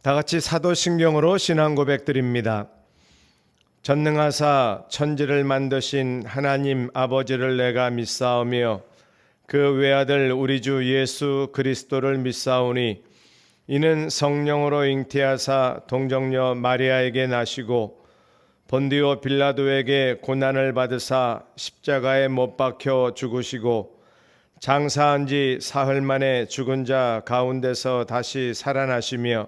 다 같이 사도신경으로 신앙 고백드립니다. 전능하사 천지를 만드신 하나님 아버지를 내가 믿사오며 그 외아들 우리 주 예수 그리스도를 믿사오니 이는 성령으로 잉태하사 동정녀 마리아에게 나시고 본디오 빌라도에게 고난을 받으사 십자가에 못 박혀 죽으시고 장사한 지 사흘 만에 죽은 자 가운데서 다시 살아나시며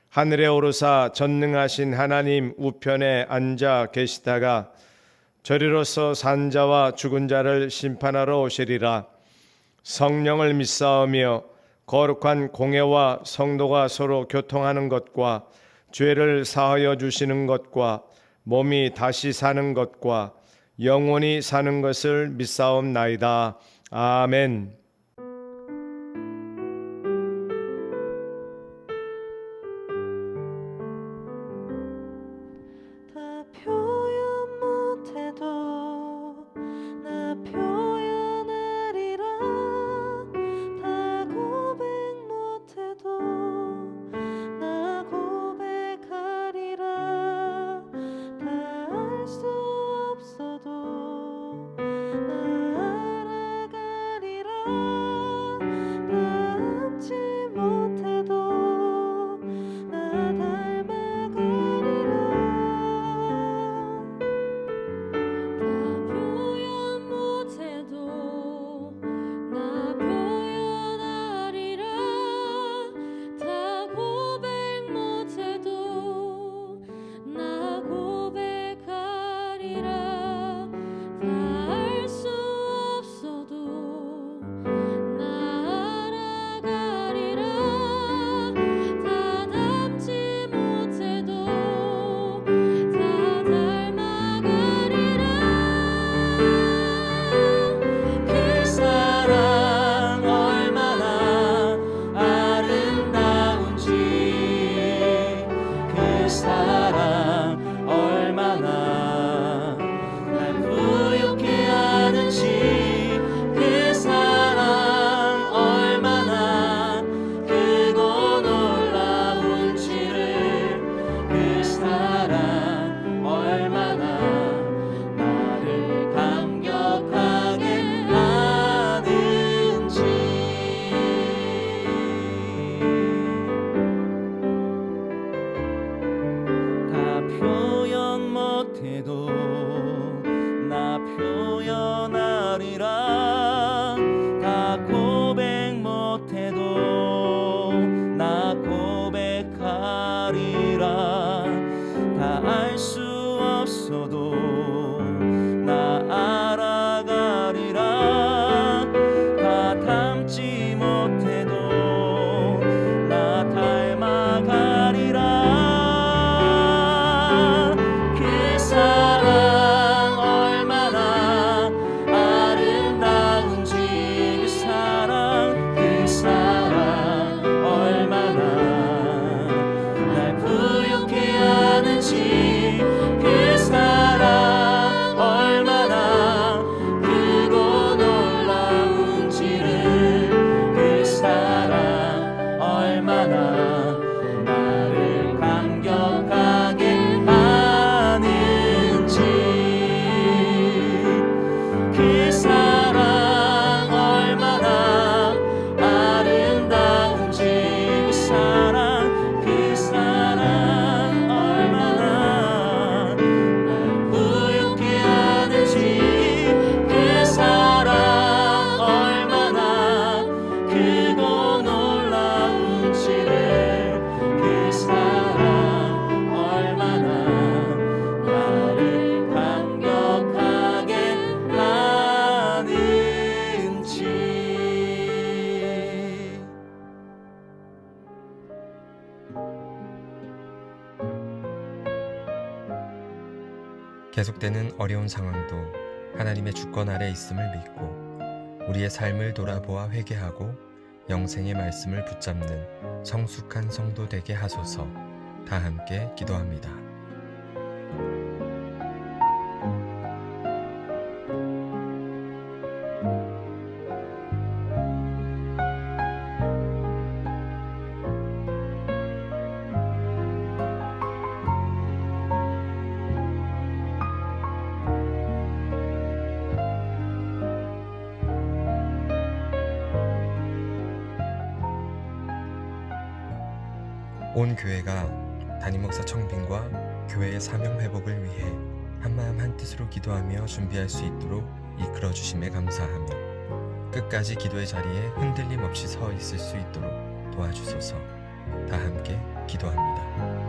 하늘에 오르사 전능하신 하나님 우편에 앉아 계시다가 저리로서 산 자와 죽은 자를 심판하러 오시리라. 성령을 믿사오며 거룩한 공회와 성도가 서로 교통하는 것과 죄를 사하여 주시는 것과 몸이 다시 사는 것과 영원히 사는 것을 믿사옵나이다. 아멘. 다 표현 못해도 나 표현하리라. 다 고백 못해도 나 고백하리라. 다 알 수 없어도 나 알아가리라. 닮지 못해도 나 닮아가리라. 표현 못해도 나 표현하리라. 다 고백 못해도 나 고백하리라. 다 알 수 없어도 나 알아가리라. 다 닮지 못해도 다 닮아가리라. 그 사랑 얼마나 아름다운지, 그 사랑 얼마나 날 부유케 하는지, 그 사랑 얼마나 크고 놀라운지를, 그 사랑 얼마나 나를 감격하게 하는지. 다 표현 못해도 나 표현하리라. 다 고백 못해도 나 고백하리라. 다 알 수 없어도 나 알아가리라. 다 닮지 못해도 나 닮아가리라. 그 사랑 얼마나 아름다운지, 그 사랑 얼마나 날 부유케 하는지, 그 사랑 얼마나 크고 놀라운지를, 그 사랑 얼마나 나를 감격하게 하는지. 그 사랑 얼마나 아름다운지, 그 사랑 얼마나 날 부유케 하는지, 그 사랑 얼마나 크고 놀라운지를, 그 사랑 얼마나 나를 감격하게 하는지. 계속되는 어려운 상황도 하나님의 주권 아래 있음을 믿고 우리의 삶을 돌아보아 회개하고 영생의 말씀을 붙잡는 성숙한 성도 되게 하소서. 다 함께 기도합니다. 온 교회가 담임 목사 청빙과 교회의 사명 회복을 위해 한마음 한뜻으로 기도하며 준비할 수 있도록 이끌어 주심에 감사하며 끝까지 기도의 자리에 흔들림 없이 서 있을 수 있도록 도와주소서. 다 함께 기도합니다.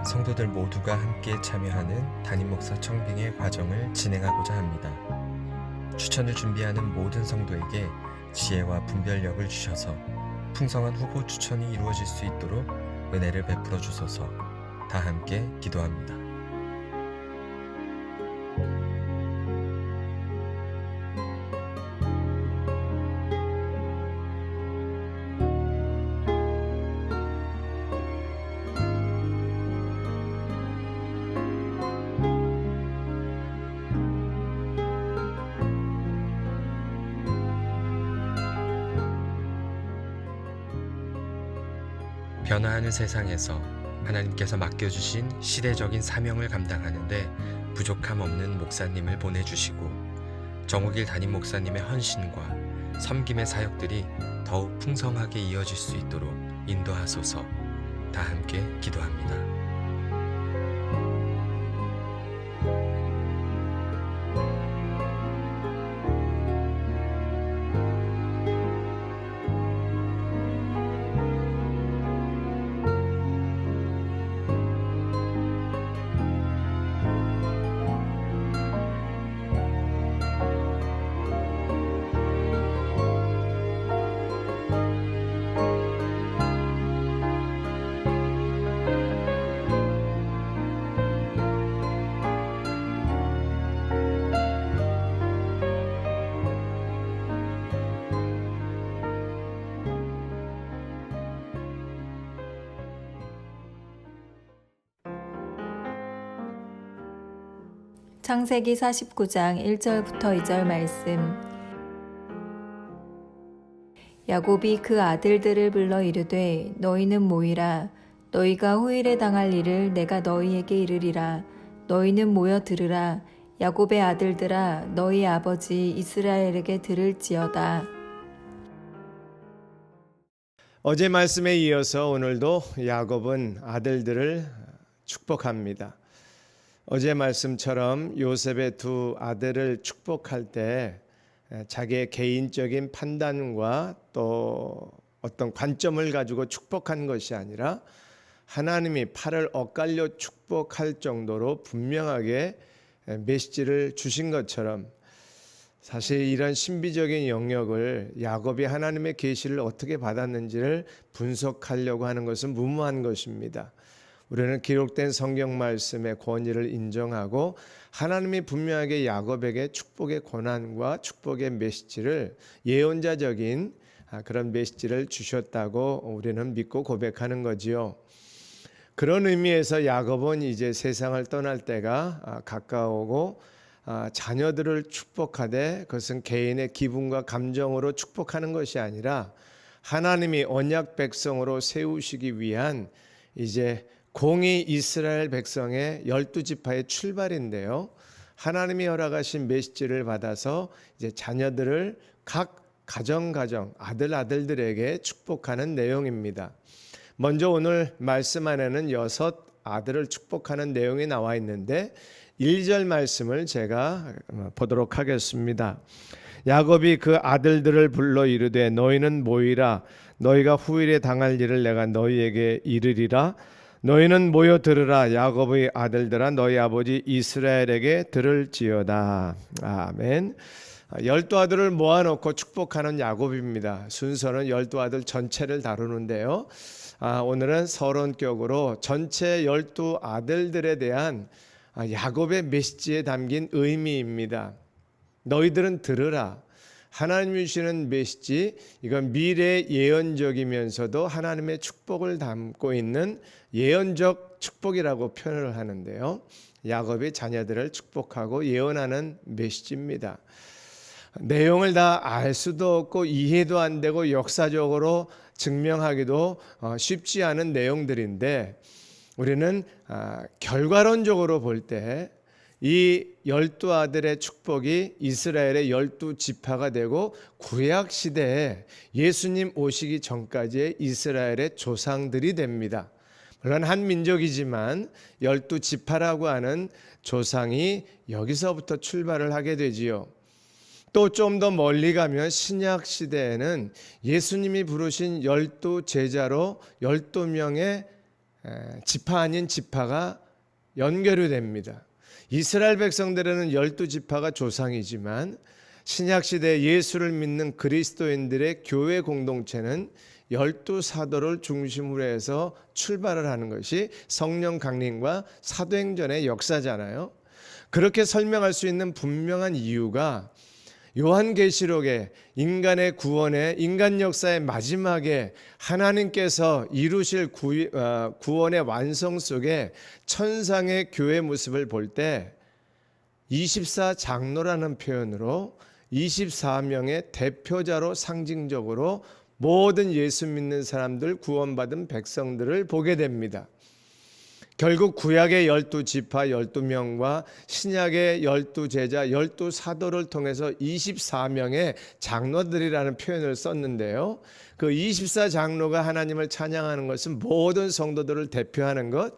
성도들 모두가 함께 참여하는 담임 목사 청빙의 과정을 진행하고자 합니다. 추천을 준비하는 모든 성도에게 지혜와 분별력을 주셔서 풍성한 후보 추천이 이루어질 수 있도록 은혜를 베풀어 주소서. 다 함께 기도합니다. 변화하는 세상에서 하나님께서 맡겨주신 시대적인 사명을 감당하는데 부족함 없는 목사님을 보내주시고 정우길 담임 목사님의 헌신과 섬김의 사역들이 더욱 풍성하게 이어질 수 있도록 인도하소서. 다 함께 기도합니다. 창세기 49장 1절부터 2절 말씀. 야곱이 그 아들들을 불러 이르되 너희는 모이라. 너희가 후일에 당할 일을 내가 너희에게 이르리라. 너희는 모여 들으라. 야곱의 아들들아 너희 아버지 이스라엘에게 들을지어다. 어제 말씀에 이어서 오늘도 야곱은 아들들을 축복합니다. 어제 말씀처럼 요셉의 두 아들을 축복할 때 자기의 개인적인 판단과 또 어떤 관점을 가지고 축복한 것이 아니라 하나님이 팔을 엇갈려 축복할 정도로 분명하게 메시지를 주신 것처럼 사실 이런 신비적인 영역을 야곱이 하나님의 계시를 어떻게 받았는지를 분석하려고 하는 것은 무모한 것입니다. 우리는 기록된 성경 말씀의 권위를 인정하고 하나님이 분명하게 야곱에게 축복의 권한과 축복의 메시지를 예언자적인 그런 메시지를 주셨다고 우리는 믿고 고백하는 거지요. 그런 의미에서 야곱은 이제 세상을 떠날 때가 가까우고 자녀들을 축복하되 그것은 개인의 기분과 감정으로 축복하는 것이 아니라 하나님이 언약 백성으로 세우시기 위한 이제 공의 이스라엘 백성의 12지파의 출발인데요. 하나님이 허락하신 메시지를 받아서 이제 자녀들을 각 가정 아들들에게 축복하는 내용입니다. 먼저 오늘 말씀 안에는 6 아들을 축복하는 내용이 나와 있는데 1절 말씀을 제가 보도록 하겠습니다. 야곱이 그 아들들을 불러 이르되 너희는 모이라. 너희가 후일에 당할 일을 내가 너희에게 이르리라. 너희는 모여 들으라. 야곱의 아들들아 너희 아버지 이스라엘에게 들을지어다. 아멘. 12아들을 모아놓고 축복하는 야곱입니다. 순서는 12아들 전체를 다루는데요. 오늘은 서론격으로 전체 12아들들에 대한 야곱의 메시지에 담긴 의미입니다. 너희들은 들으라. 하나님이 주시는 메시지, 이건 미래 예언적이면서도 하나님의 축복을 담고 있는 예언적 축복이라고 표현을 하는데요. 야곱이 자녀들을 축복하고 예언하는 메시지입니다. 내용을 다 알 수도 없고 이해도 안 되고 역사적으로 증명하기도 쉽지 않은 내용들인데, 우리는 결과론적으로 볼 때 이 12아들의 축복이 이스라엘의 12지파가 되고 구약 시대에 예수님 오시기 전까지의 이스라엘의 조상들이 됩니다. 물론 한 민족이지만 12지파라고 하는 조상이 여기서부터 출발을 하게 되지요. 또 좀 더 멀리 가면 신약 시대에는 예수님이 부르신 12제자로 12명의 지파 아닌 지파가 연결이 됩니다. 이스라엘 백성들에는 12지파가 조상이지만 신약 시대 예수를 믿는 그리스도인들의 교회 공동체는 12사도를 중심으로 해서 출발을 하는 것이 성령 강림과 사도행전의 역사잖아요. 그렇게 설명할 수 있는 분명한 이유가 요한계시록에 인간의 구원의 인간 역사의 마지막에 하나님께서 이루실 구원의 완성 속에 천상의 교회 모습을 볼 때 24장로라는 표현으로 24명의 대표자로 상징적으로 모든 예수 믿는 사람들, 구원받은 백성들을 보게 됩니다. 결국 구약의 12지파 12명과 신약의 12제자 12사도를 통해서 24명의 장로들이라는 표현을 썼는데요. 그 24장로가 하나님을 찬양하는 것은 모든 성도들을 대표하는 것,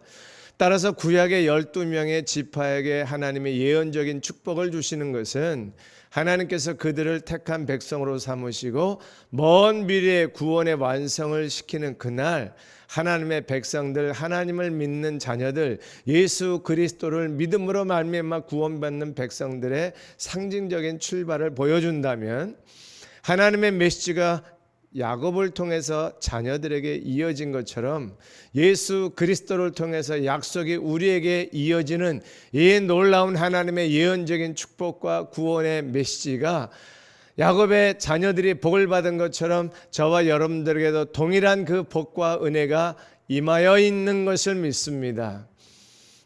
따라서 구약의 12명의 지파에게 하나님의 예언적인 축복을 주시는 것은 하나님께서 그들을 택한 백성으로 삼으시고 먼 미래의 구원의 완성을 시키는 그날 하나님의 백성들, 하나님을 믿는 자녀들, 예수 그리스도를 믿음으로 말미암아 구원받는 백성들의 상징적인 출발을 보여준다면, 하나님의 메시지가 야곱을 통해서 자녀들에게 이어진 것처럼 예수 그리스도를 통해서 약속이 우리에게 이어지는 이 놀라운 하나님의 예언적인 축복과 구원의 메시지가 야곱의 자녀들이 복을 받은 것처럼 저와 여러분들에게도 동일한 그 복과 은혜가 임하여 있는 것을 믿습니다.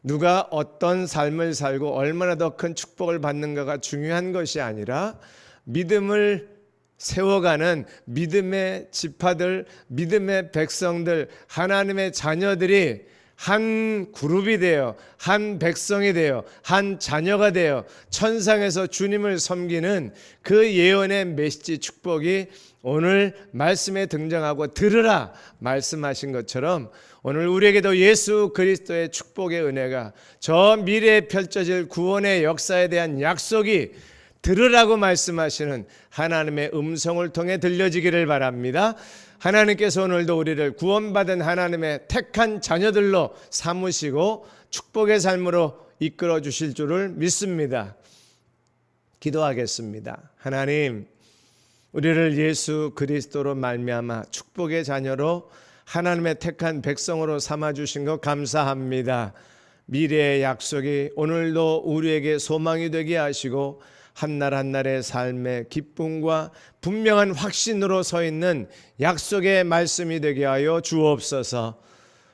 누가 어떤 삶을 살고 얼마나 더 큰 축복을 받는가가 중요한 것이 아니라 믿음을 세워가는 믿음의 지파들, 믿음의 백성들, 하나님의 자녀들이 한 그룹이 되어 한 백성이 되어 한 자녀가 되어 천상에서 주님을 섬기는 그 예언의 메시지 축복이 오늘 말씀에 등장하고 들으라 말씀하신 것처럼 오늘 우리에게도 예수 그리스도의 축복의 은혜가 저 미래에 펼쳐질 구원의 역사에 대한 약속이 들으라고 말씀하시는 하나님의 음성을 통해 들려지기를 바랍니다. 하나님께서 오늘도 우리를 구원받은 하나님의 택한 자녀들로 삼으시고 축복의 삶으로 이끌어 주실 줄을 믿습니다. 기도하겠습니다. 하나님, 우리를 예수 그리스도로 말미암아 축복의 자녀로 하나님의 택한 백성으로 삼아 주신 것 감사합니다. 미래의 약속이 오늘도 우리에게 소망이 되게 하시고 한날 한날의 삶의 기쁨과 분명한 확신으로 서 있는 약속의 말씀이 되게 하여 주옵소서.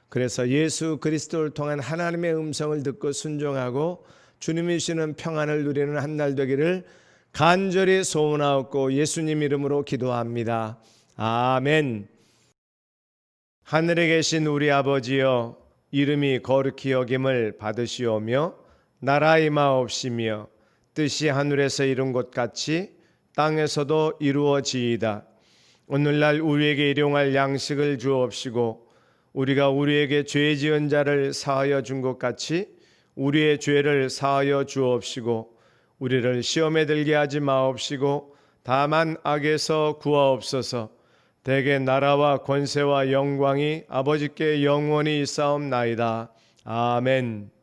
그래서 예수 그리스도를 통한 하나님의 음성을 듣고 순종하고 주님이 주시는 평안을 누리는 한날 되기를 간절히 소원하옵고 예수님 이름으로 기도합니다. 아멘. 하늘에 계신 우리 아버지여, 이름이 거룩히 여김을 받으시오며 나라 임하옵시며 뜻이 하늘에서 이룬 것 같이 땅에서도 이루어지이다. 오늘날 우리에게 일용할 양식을 주옵시고 우리가 우리에게 죄 지은 자를 사하여 준 것 같이 우리의 죄를 사하여 주옵시고 우리를 시험에 들게 하지 마옵시고 다만 악에서 구하옵소서. 대개 나라와 권세와 영광이 아버지께 영원히 있사옵나이다. 아멘.